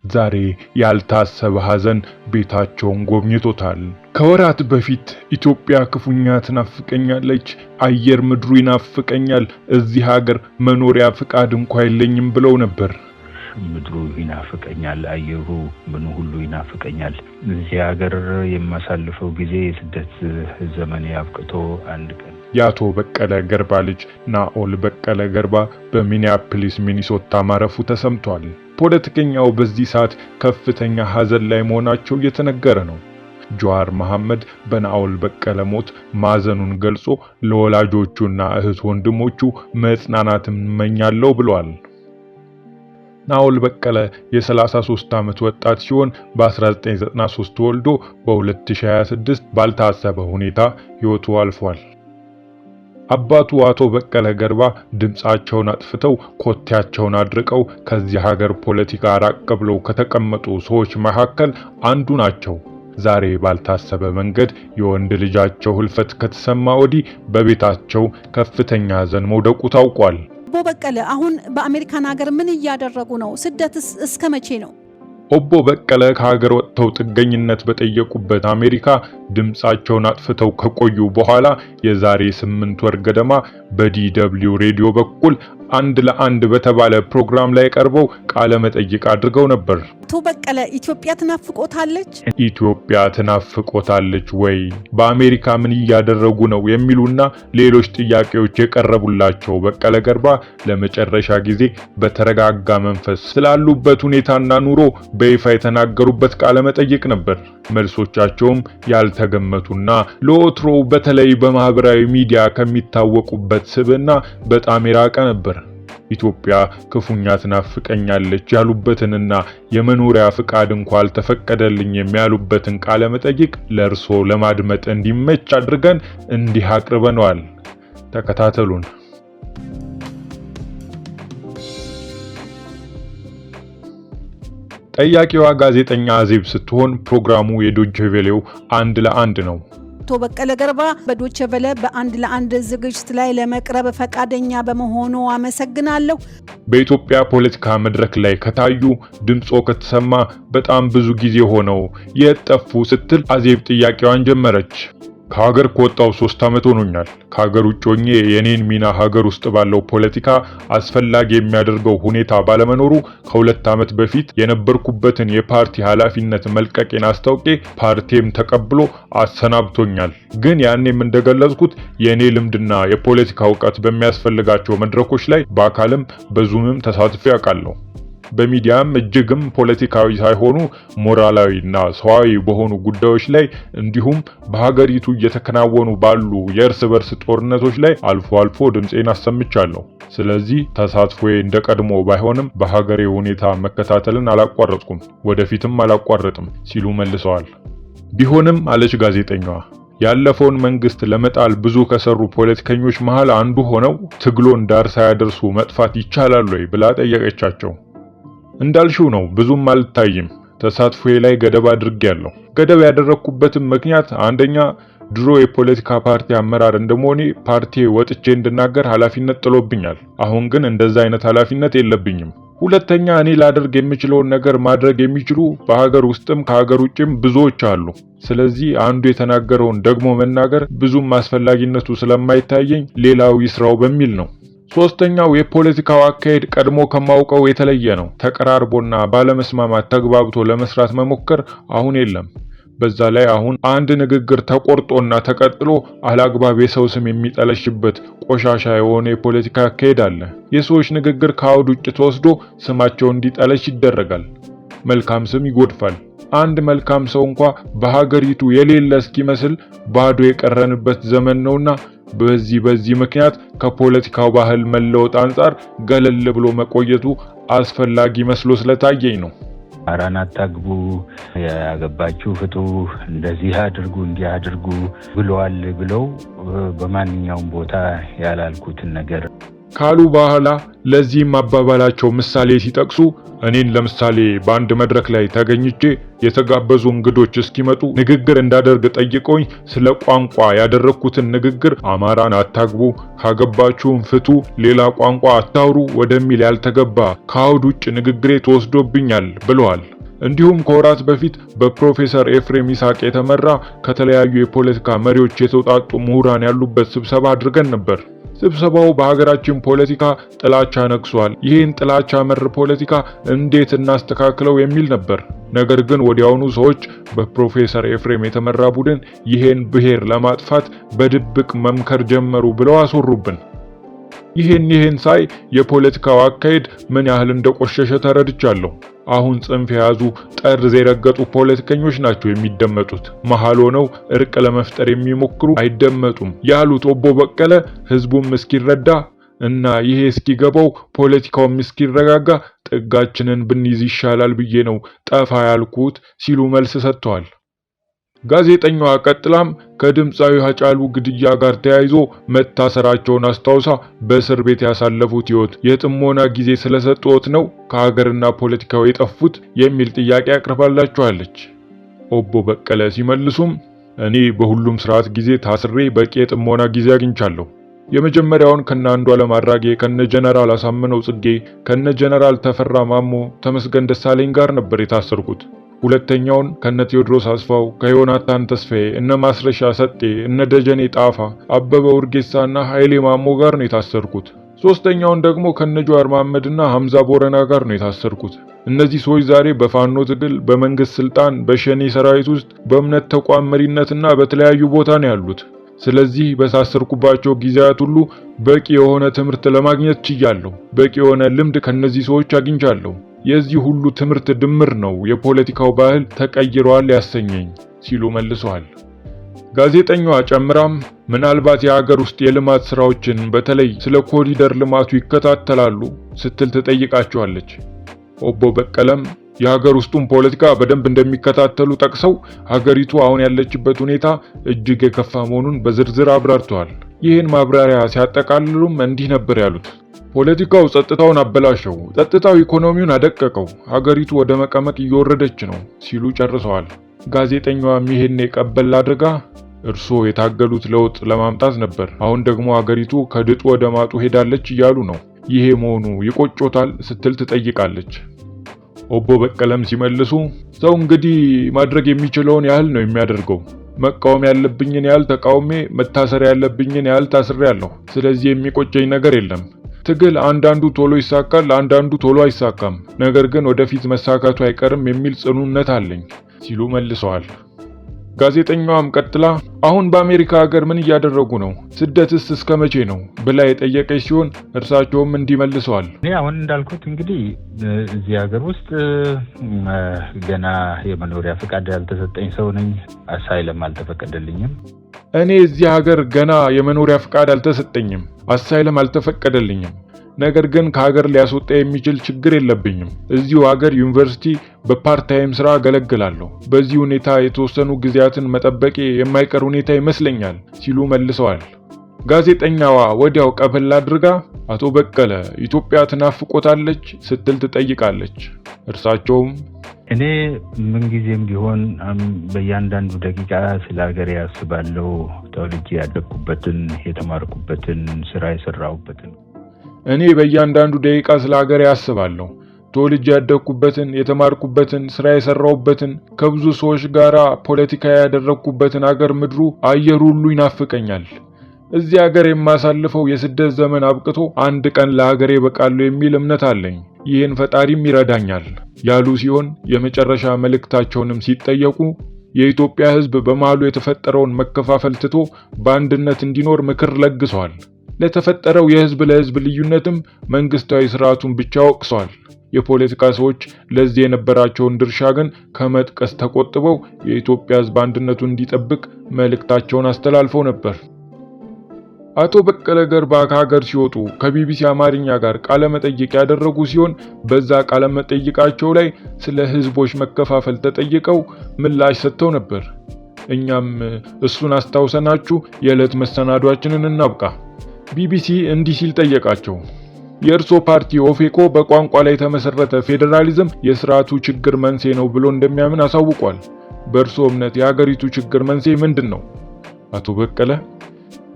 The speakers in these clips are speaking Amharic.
ዛሬ ያልታሰበ ሐዘን ቤታቸውን ጎብኝቶታል። ከወራት በፊት ኢትዮጵያ ክፉኛ ትናፍቀኛለች፣ አየር ምድሩ ይናፍቀኛል፣ እዚህ ሀገር መኖሪያ ፍቃድ እንኳን የለኝም ብለው ነበር። ምድሩ ይናፍቀኛል፣ አየሩ ምኑ ሁሉ ይናፍቀኛል። እዚህ ሀገር የማሳልፈው ጊዜ የስደት ዘመን ያብቅቶ አንድ ቀን የአቶ በቀለ ገርባ ልጅ ናኦል በቀለ ገርባ በሚኒያፖሊስ ሚኒሶታ ማረፉ ተሰምቷል። ፖለቲከኛው በዚህ ሰዓት ከፍተኛ ሐዘን ላይ መሆናቸው እየተነገረ ነው። ጀዋር መሐመድ በናኦል በቀለ ሞት ማዘኑን ገልጾ ለወላጆቹና እህት ወንድሞቹ መጽናናትን እመኛለሁ ብሏል። ናኦል በቀለ የ33 ዓመት ወጣት ሲሆን በ1993 ተወልዶ በ2026 ባልታሰበ ሁኔታ ሕይወቱ አልፏል። አባቱ አቶ በቀለ ገርባ ድምጻቸውን አጥፍተው ኮቴያቸውን አድርቀው ከዚህ ሀገር ፖለቲካ ራቅ ብለው ከተቀመጡ ሰዎች መካከል አንዱ ናቸው። ዛሬ ባልታሰበ መንገድ የወንድ ልጃቸው ህልፈት ከተሰማ ወዲህ በቤታቸው ከፍተኛ ሐዘን መውደቁ ታውቋል። ኦቦ በቀለ አሁን በአሜሪካን ሀገር ምን እያደረጉ ነው? ስደትስ እስከ መቼ ነው? ኦቦ በቀለ ከሀገር ወጥተው ጥገኝነት በጠየቁበት አሜሪካ ድምጻቸውን አጥፍተው ከቆዩ በኋላ የዛሬ 8 ወር ገደማ በዲደብሊው ሬዲዮ በኩል አንድ ለአንድ በተባለ ፕሮግራም ላይ ቀርበው ቃለ መጠይቅ አድርገው ነበር። አቶ በቀለ ኢትዮጵያ ትናፍቆታለች? ኢትዮጵያ ትናፍቆታለች ወይ? በአሜሪካ ምን እያደረጉ ነው? የሚሉና ሌሎች ጥያቄዎች የቀረቡላቸው በቀለ ገርባ ለመጨረሻ ጊዜ በተረጋጋ መንፈስ ስላሉበት ሁኔታና ኑሮ በይፋ የተናገሩበት ቃለ መጠይቅ ነበር። መልሶቻቸውም ያልተገመቱና ለወትሮው በተለይ በማህበራዊ ሚዲያ ከሚታወቁበት ስብዕና በጣም የራቀ ነበር። ኢትዮጵያ ክፉኛ ትናፍቀኛለች ያሉበትንና የመኖሪያ ፍቃድ እንኳን አልተፈቀደልኝም ያሉበትን ቃለ መጠይቅ ለእርሶ ለማድመጥ እንዲመች አድርገን እንዲህ አቅርበነዋል። ተከታተሉን። ጠያቂዋ ጋዜጠኛ አዜብ ስትሆን ፕሮግራሙ የዶቼ ቬሌው አንድ ለአንድ ነው። አቶ በቀለ ገርባ በዶቼ ቬለ በአንድ ለአንድ ዝግጅት ላይ ለመቅረብ ፈቃደኛ በመሆኑ አመሰግናለሁ። በኢትዮጵያ ፖለቲካ መድረክ ላይ ከታዩ ድምጾ ከተሰማ በጣም ብዙ ጊዜ ሆነው የጠፉ ስትል አዜብ ጥያቄዋን ጀመረች። ከሀገር ከወጣው 3 ዓመት ሆኖኛል። ከሀገር ውጭ ሆኜ የኔን ሚና ሀገር ውስጥ ባለው ፖለቲካ አስፈላጊ የሚያደርገው ሁኔታ ባለመኖሩ ከ2 ዓመት በፊት የነበርኩበትን የፓርቲ ኃላፊነት መልቀቄን አስታውቄ ፓርቲም ተቀብሎ አሰናብቶኛል። ግን ያኔም እንደገለጽኩት የኔ ልምድና የፖለቲካ ዕውቀት በሚያስፈልጋቸው መድረኮች ላይ በአካልም በዙምም ተሳትፌ አውቃለሁ። በሚዲያም እጅግም ፖለቲካዊ ሳይሆኑ ሞራላዊና ሰዋዊ በሆኑ ጉዳዮች ላይ እንዲሁም በሀገሪቱ እየተከናወኑ ባሉ የእርስ በርስ ጦርነቶች ላይ አልፎ አልፎ ድምጼን አሰምቻለሁ። ስለዚህ ተሳትፎዬ እንደቀድሞ ባይሆንም በሀገሬ ሁኔታ መከታተልን አላቋረጥኩም፣ ወደፊትም አላቋረጥም ሲሉ መልሰዋል። ቢሆንም አለች ጋዜጠኛዋ ያለፈውን መንግስት ለመጣል ብዙ ከሰሩ ፖለቲከኞች መሃል አንዱ ሆነው ትግሎን ዳር ሳያደርሱ መጥፋት ይቻላል ወይ ብላ ጠየቀቻቸው። እንዳልሽው ነው፣ ብዙም አልታይም። ተሳትፎዬ ላይ ገደብ አድርጌያለሁ። ገደብ ያደረኩበትም ምክንያት አንደኛ ድሮ የፖለቲካ ፓርቲ አመራር እንደመሆኔ ፓርቲ ወጥቼ እንድናገር ኃላፊነት ጥሎብኛል። አሁን ግን እንደዛ አይነት ኃላፊነት የለብኝም። ሁለተኛ እኔ ላደርግ የምችለውን ነገር ማድረግ የሚችሉ በሀገር ውስጥም ከሀገር ውጭም ብዙዎች አሉ። ስለዚህ አንዱ የተናገረውን ደግሞ መናገር ብዙም አስፈላጊነቱ ስለማይታየኝ ሌላው ይስራው በሚል ነው። ሶስተኛው የፖለቲካው አካሄድ ቀድሞ ከማውቀው የተለየ ነው። ተቀራርቦና ባለመስማማት ተግባብቶ ለመስራት መሞከር አሁን የለም። በዛ ላይ አሁን አንድ ንግግር ተቆርጦና ተቀጥሎ አላግባብ የሰው ስም የሚጠለሽበት ቆሻሻ የሆነ የፖለቲካ አካሄድ አለ። የሰዎች ንግግር ከአውድ ውጭ ተወስዶ ስማቸው እንዲጠለሽ ይደረጋል። መልካም ስም ይጎድፋል። አንድ መልካም ሰው እንኳን በሀገሪቱ የሌለ እስኪመስል ባዶ የቀረንበት ዘመን ነውና በዚህ ምክንያት ከፖለቲካው ባህል መለወጥ አንፃር ገለል ብሎ መቆየቱ አስፈላጊ መስሎ ስለታየኝ ነው። አራን አታግቡ፣ ያገባችሁ ፍቱ፣ እንደዚህ አድርጉ እንዲህ አድርጉ ብለዋል ብለው በማንኛውም ቦታ ያላልኩትን ነገር ካሉ በኋላ ለዚህም አባባላቸው ምሳሌ ሲጠቅሱ እኔን ለምሳሌ በአንድ መድረክ ላይ ተገኝቼ የተጋበዙ እንግዶች እስኪመጡ ንግግር እንዳደርግ ጠይቀውኝ ስለ ቋንቋ ያደረኩትን ንግግር አማራን አታግቡ፣ ካገባችሁም ፍቱ፣ ሌላ ቋንቋ አታውሩ ወደሚል ያልተገባ ከአውድ ውጭ ንግግሬ ተወስዶብኛል ብለዋል። እንዲሁም ከወራት በፊት በፕሮፌሰር ኤፍሬም ይስሐቅ የተመራ ከተለያዩ የፖለቲካ መሪዎች የተውጣጡ ምሁራን ያሉበት ስብሰባ አድርገን ነበር። ስብሰባው በሀገራችን ፖለቲካ ጥላቻ ነግሷል፣ ይህን ጥላቻ መር ፖለቲካ እንዴት እናስተካክለው የሚል ነበር። ነገር ግን ወዲያውኑ ሰዎች በፕሮፌሰር ኤፍሬም የተመራ ቡድን ይህን ብሔር ለማጥፋት በድብቅ መምከር ጀመሩ ብለው አስወሩብን። ይህን ሳይ የፖለቲካው አካሄድ ምን ያህል እንደቆሸሸ ተረድቻለሁ። አሁን ጽንፍ የያዙ ጠርዝ የረገጡ ፖለቲከኞች ናቸው የሚደመጡት። መሃል ሆነው እርቅ ለመፍጠር የሚሞክሩ አይደመጡም ያሉት ኦቦ በቀለ ህዝቡም እስኪረዳ እና ይሄ እስኪገባው ፖለቲካውም እስኪረጋጋ ጥጋችንን ብንይዝ ይሻላል ብዬ ነው ጠፋ ያልኩት ሲሉ መልስ ሰጥተዋል። ጋዜጠኛዋ ቀጥላም ከድምፃዊ ሃጫሉ ግድያ ጋር ተያይዞ መታሰራቸውን አስታውሳ በእስር ቤት ያሳለፉት ህይወት የጥሞና ጊዜ ስለሰጡት ነው ከሀገርና ፖለቲካው የጠፉት የሚል ጥያቄ አቅርባላቸዋለች። ኦቦ በቀለ ሲመልሱም እኔ በሁሉም ስርዓት ጊዜ ታስሬ በቂ የጥሞና ጊዜ አግኝቻለሁ። የመጀመሪያውን ከነ አንዱዓለም አራጌ፣ ከነ ጀነራል አሳምነው ጽጌ፣ ከነ ጀነራል ተፈራ ማሞ፣ ተመስገን ደሳለኝ ጋር ነበር የታሰርኩት። ሁለተኛውን ከነ ቴዎድሮስ አስፋው፣ ከዮናታን ተስፋዬ፣ እነ ማስረሻ ሰጤ፣ እነ ደጀኔ ጣፋ፣ አበበ ውርጌሳና ኃይሌ ማሞ ጋር ነው የታሰርኩት። ሶስተኛውን ደግሞ ከነ ጀዋር መሐመድና ሐምዛ ቦረና ጋር ነው የታሰርኩት። እነዚህ ሰዎች ዛሬ በፋኖ ትግል፣ በመንግስት ስልጣን፣ በሸኔ ሰራዊት ውስጥ፣ በእምነት ተቋም መሪነትና በተለያዩ ቦታ ነው ያሉት። ስለዚህ በታሰርኩባቸው ጊዜያት ሁሉ በቂ የሆነ ትምህርት ለማግኘት ችያለሁ። በቂ የሆነ ልምድ ከነዚህ ሰዎች አግኝቻለሁ። የዚህ ሁሉ ትምህርት ድምር ነው የፖለቲካው ባህል ተቀይሯል ያሰኘኝ ሲሉ መልሰዋል። ጋዜጠኛዋ ጨምራም ምናልባት የሀገር ውስጥ የልማት ስራዎችን በተለይ ስለ ኮሪደር ልማቱ ይከታተላሉ ስትል ትጠይቃቸዋለች። ኦቦ በቀለም የሀገር ውስጡን ፖለቲካ በደንብ እንደሚከታተሉ ጠቅሰው ሀገሪቱ አሁን ያለችበት ሁኔታ እጅግ የከፋ መሆኑን በዝርዝር አብራርተዋል። ይህን ማብራሪያ ሲያጠቃልሉም እንዲህ ነበር ያሉት። ፖለቲካው ጸጥታውን አበላሸው፣ ጸጥታው ኢኮኖሚውን አደቀቀው፣ ሀገሪቱ ወደ መቀመቅ እየወረደች ነው ሲሉ ጨርሰዋል። ጋዜጠኛዋም ይሄን ቀበል አድርጋ እርስዎ የታገሉት ለውጥ ለማምጣት ነበር፣ አሁን ደግሞ ሀገሪቱ ከድጡ ወደ ማጡ ሄዳለች እያሉ ነው። ይሄ መሆኑ ይቆጮታል ስትል ትጠይቃለች። ኦቦ በቀለም ሲመልሱ ሰው እንግዲህ ማድረግ የሚችለውን ያህል ነው የሚያደርገው። መቃወም ያለብኝን ያህል ተቃውሜ፣ መታሰር ያለብኝን ያህል ታስሬያለሁ። ስለዚህ የሚቆጨኝ ነገር የለም። ትግል አንዳንዱ ቶሎ ይሳካል፣ አንዳንዱ ቶሎ አይሳካም። ነገር ግን ወደፊት መሳካቱ አይቀርም የሚል ጽኑ እምነት አለኝ ሲሉ መልሰዋል። ጋዜጠኛዋም ቀጥላ አሁን በአሜሪካ ሀገር ምን እያደረጉ ነው? ስደትስ እስከ መቼ ነው ብላ የጠየቀች ሲሆን እርሳቸውም እንዲህ መልሰዋል። እኔ አሁን እንዳልኩት እንግዲህ እዚህ ሀገር ውስጥ ገና የመኖሪያ ፈቃድ ያልተሰጠኝ ሰው ነኝ። አሳይለም አልተፈቀደልኝም። እኔ እዚህ ሀገር ገና የመኖሪያ ፈቃድ አልተሰጠኝም፣ አሳይለም አልተፈቀደልኝም። ነገር ግን ከሀገር ሊያስወጣ የሚችል ችግር የለብኝም። እዚሁ ሀገር ዩኒቨርሲቲ በፓርታይም ስራ አገለግላለሁ። በዚህ ሁኔታ የተወሰኑ ጊዜያትን መጠበቄ የማይቀር ሁኔታ ይመስለኛል ሲሉ መልሰዋል። ጋዜጠኛዋ ወዲያው ቀበል አድርጋ አቶ በቀለ ኢትዮጵያ ትናፍቆታለች ስትል ትጠይቃለች። እርሳቸውም እኔ ምንጊዜም ቢሆን በእያንዳንዱ ደቂቃ ስለ ሀገሬ ያስባለሁ። ተወልጄ ያደግኩበትን፣ የተማርኩበትን፣ ስራ የሰራሁበትን እኔ በእያንዳንዱ ደቂቃ ስለ ሀገሬ ያስባለሁ። ተወልጄ ያደግኩበትን፣ የተማርኩበትን፣ ስራ የሰራሁበትን፣ ከብዙ ሰዎች ጋር ፖለቲካ ያደረግኩበትን ሀገር ምድሩ አየሩ ሁሉ ይናፍቀኛል። እዚህ ሀገር የማሳልፈው የስደት ዘመን አብቅቶ አንድ ቀን ለሀገሬ በቃለሁ የሚል እምነት አለኝ። ይህን ፈጣሪም ይረዳኛል ያሉ ሲሆን የመጨረሻ መልእክታቸውንም ሲጠየቁ የኢትዮጵያ ሕዝብ በመሃሉ የተፈጠረውን መከፋፈል ትቶ በአንድነት እንዲኖር ምክር ለግሰዋል። ለተፈጠረው የህዝብ ለህዝብ ልዩነትም መንግስታዊ ስርዓቱን ብቻ ወቅሰዋል። የፖለቲካ ሰዎች ለዚህ የነበራቸውን ድርሻ ግን ከመጥቀስ ተቆጥበው የኢትዮጵያ ሕዝብ አንድነቱን እንዲጠብቅ መልእክታቸውን አስተላልፈው ነበር። አቶ በቀለ ገርባ ከሀገር ሲወጡ ከቢቢሲ አማርኛ ጋር ቃለ መጠይቅ ያደረጉ ሲሆን በዛ ቃለ መጠይቃቸው ላይ ስለ ህዝቦች መከፋፈል ተጠይቀው ምላሽ ሰጥተው ነበር። እኛም እሱን አስታውሰናችሁ የዕለት መሰናዷችንን እናብቃ። ቢቢሲ እንዲህ ሲል ጠየቃቸው። የእርሶ ፓርቲ ኦፌኮ በቋንቋ ላይ የተመሰረተ ፌዴራሊዝም የስርዓቱ ችግር መንስኤ ነው ብሎ እንደሚያምን አሳውቋል። በእርሶ እምነት የሀገሪቱ ችግር መንስኤ ምንድን ነው? አቶ በቀለ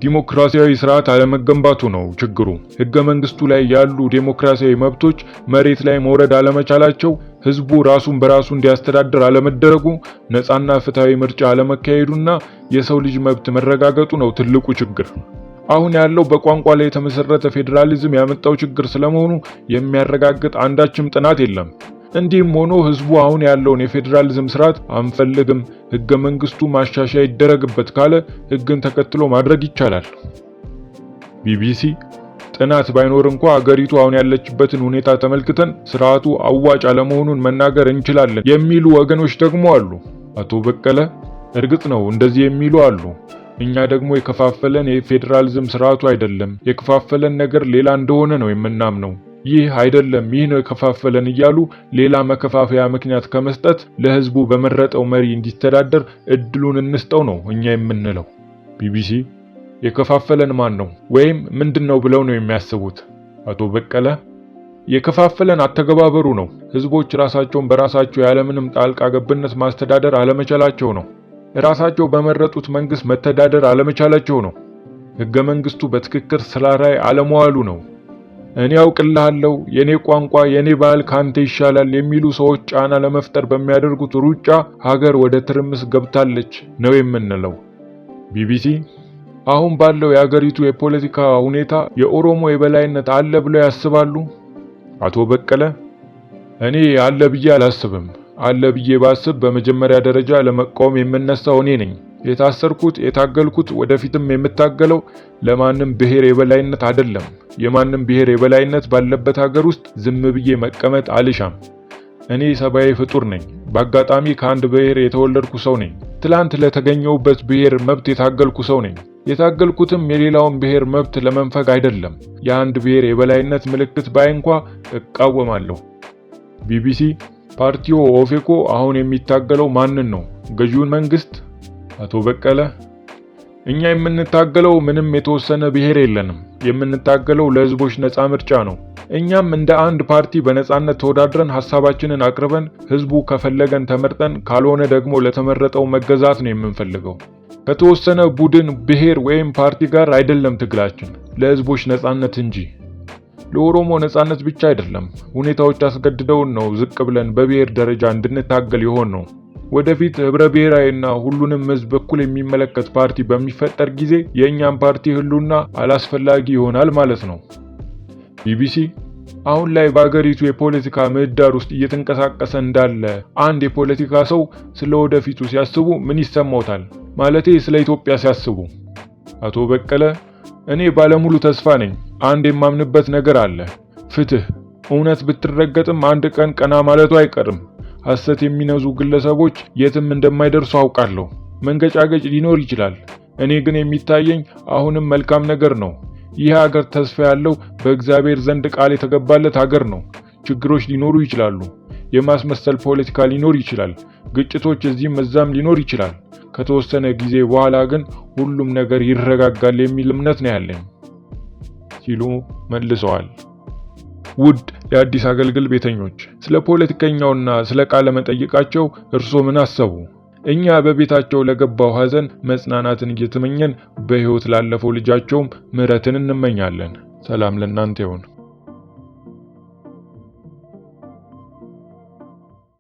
ዲሞክራሲያዊ ስርዓት አለመገንባቱ ነው ችግሩ። ህገ መንግስቱ ላይ ያሉ ዴሞክራሲያዊ መብቶች መሬት ላይ መውረድ አለመቻላቸው፣ ህዝቡ ራሱን በራሱ እንዲያስተዳድር አለመደረጉ፣ ነፃና ፍትሃዊ ምርጫ አለመካሄዱና የሰው ልጅ መብት መረጋገጡ ነው ትልቁ ችግር። አሁን ያለው በቋንቋ ላይ የተመሰረተ ፌዴራሊዝም ያመጣው ችግር ስለመሆኑ የሚያረጋግጥ አንዳችም ጥናት የለም። እንዲህም ሆኖ ህዝቡ አሁን ያለውን የፌዴራሊዝም ስርዓት አንፈልግም፣ ህገ መንግስቱ ማሻሻያ ይደረግበት ካለ ህግን ተከትሎ ማድረግ ይቻላል። ቢቢሲ ጥናት ባይኖር እንኳ አገሪቱ አሁን ያለችበትን ሁኔታ ተመልክተን ስርዓቱ አዋጭ አለመሆኑን መናገር እንችላለን የሚሉ ወገኖች ደግሞ አሉ። አቶ በቀለ እርግጥ ነው እንደዚህ የሚሉ አሉ። እኛ ደግሞ የከፋፈለን የፌዴራሊዝም ስርዓቱ አይደለም፣ የከፋፈለን ነገር ሌላ እንደሆነ ነው የምናምነው። ይህ አይደለም ይህ ነው የከፋፈለን እያሉ ሌላ መከፋፈያ ምክንያት ከመስጠት ለህዝቡ በመረጠው መሪ እንዲተዳደር እድሉን እንስጠው ነው እኛ የምንለው። ቢቢሲ የከፋፈለን ማን ነው ወይም ምንድነው ብለው ነው የሚያስቡት? አቶ በቀለ የከፋፈለን አተገባበሩ ነው። ህዝቦች ራሳቸውን በራሳቸው ያለምንም ጣልቃ ገብነት ማስተዳደር አለመቻላቸው ነው። ራሳቸው በመረጡት መንግስት መተዳደር አለመቻላቸው ነው። ህገ መንግስቱ በትክክል ስራ ላይ አለመዋሉ ነው። እኔ አውቅልሃለሁ፣ የኔ ቋንቋ የኔ ባህል ካንተ ይሻላል የሚሉ ሰዎች ጫና ለመፍጠር በሚያደርጉት ሩጫ ሀገር ወደ ትርምስ ገብታለች ነው የምንለው። ቢቢሲ አሁን ባለው የሀገሪቱ የፖለቲካ ሁኔታ የኦሮሞ የበላይነት አለ ብለው ያስባሉ? አቶ በቀለ እኔ አለ ብዬ አላስብም። አለ ብዬ ባስብ በመጀመሪያ ደረጃ ለመቃወም የምነሳው እኔ ነኝ። የታሰርኩት የታገልኩት ወደፊትም የምታገለው ለማንም ብሔር የበላይነት አይደለም። የማንም ብሔር የበላይነት ባለበት ሀገር ውስጥ ዝም ብዬ መቀመጥ አልሻም። እኔ ሰብአዊ ፍጡር ነኝ። በአጋጣሚ ከአንድ ብሔር የተወለድኩ ሰው ነኝ። ትላንት ለተገኘውበት ብሔር መብት የታገልኩ ሰው ነኝ። የታገልኩትም የሌላውን ብሔር መብት ለመንፈግ አይደለም። የአንድ ብሔር የበላይነት ምልክት ባይ እንኳ እቃወማለሁ። ቢቢሲ ፓርቲው ኦፌኮ አሁን የሚታገለው ማንን ነው? ገዢውን መንግስት? አቶ በቀለ እኛ የምንታገለው ምንም የተወሰነ ብሔር የለንም። የምንታገለው ለህዝቦች ነፃ ምርጫ ነው። እኛም እንደ አንድ ፓርቲ በነፃነት ተወዳድረን ሐሳባችንን አቅርበን ህዝቡ ከፈለገን ተመርጠን ካልሆነ ደግሞ ለተመረጠው መገዛት ነው የምንፈልገው። ከተወሰነ ቡድን፣ ብሔር ወይም ፓርቲ ጋር አይደለም ትግላችን፣ ለህዝቦች ነፃነት እንጂ። ለኦሮሞ ነፃነት ብቻ አይደለም፣ ሁኔታዎች አስገድደውን ነው ዝቅ ብለን በብሔር ደረጃ እንድንታገል የሆን ነው። ወደፊት ህብረ ብሔራዊና ሁሉንም ህዝብ እኩል የሚመለከት ፓርቲ በሚፈጠር ጊዜ የእኛም ፓርቲ ህልውና አላስፈላጊ ይሆናል ማለት ነው። ቢቢሲ አሁን ላይ በአገሪቱ የፖለቲካ ምህዳር ውስጥ እየተንቀሳቀሰ እንዳለ አንድ የፖለቲካ ሰው ስለ ወደፊቱ ሲያስቡ ምን ይሰማዎታል? ማለቴ ስለ ኢትዮጵያ ሲያስቡ። አቶ በቀለ እኔ ባለሙሉ ተስፋ ነኝ። አንድ የማምንበት ነገር አለ። ፍትህ፣ እውነት ብትረገጥም አንድ ቀን ቀና ማለቱ አይቀርም። ሐሰት የሚነዙ ግለሰቦች የትም እንደማይደርሱ አውቃለሁ። መንገጫገጭ ሊኖር ይችላል። እኔ ግን የሚታየኝ አሁንም መልካም ነገር ነው። ይህ ሀገር ተስፋ ያለው በእግዚአብሔር ዘንድ ቃል የተገባለት ሀገር ነው። ችግሮች ሊኖሩ ይችላሉ። የማስመሰል ፖለቲካ ሊኖር ይችላል። ግጭቶች እዚህም እዛም ሊኖር ይችላል። ከተወሰነ ጊዜ በኋላ ግን ሁሉም ነገር ይረጋጋል የሚል እምነት ነው ያለኝ ሲሉ መልሰዋል። ውድ የአዲስ አገልግል ቤተኞች፣ ስለ ፖለቲከኛውና ስለ ቃለ መጠይቃቸው እርሶ ምን አሰቡ? እኛ በቤታቸው ለገባው ሐዘን መጽናናትን እየተመኘን በሕይወት ላለፈው ልጃቸውም ምሕረትን እንመኛለን። ሰላም ለእናንተ ይሁን።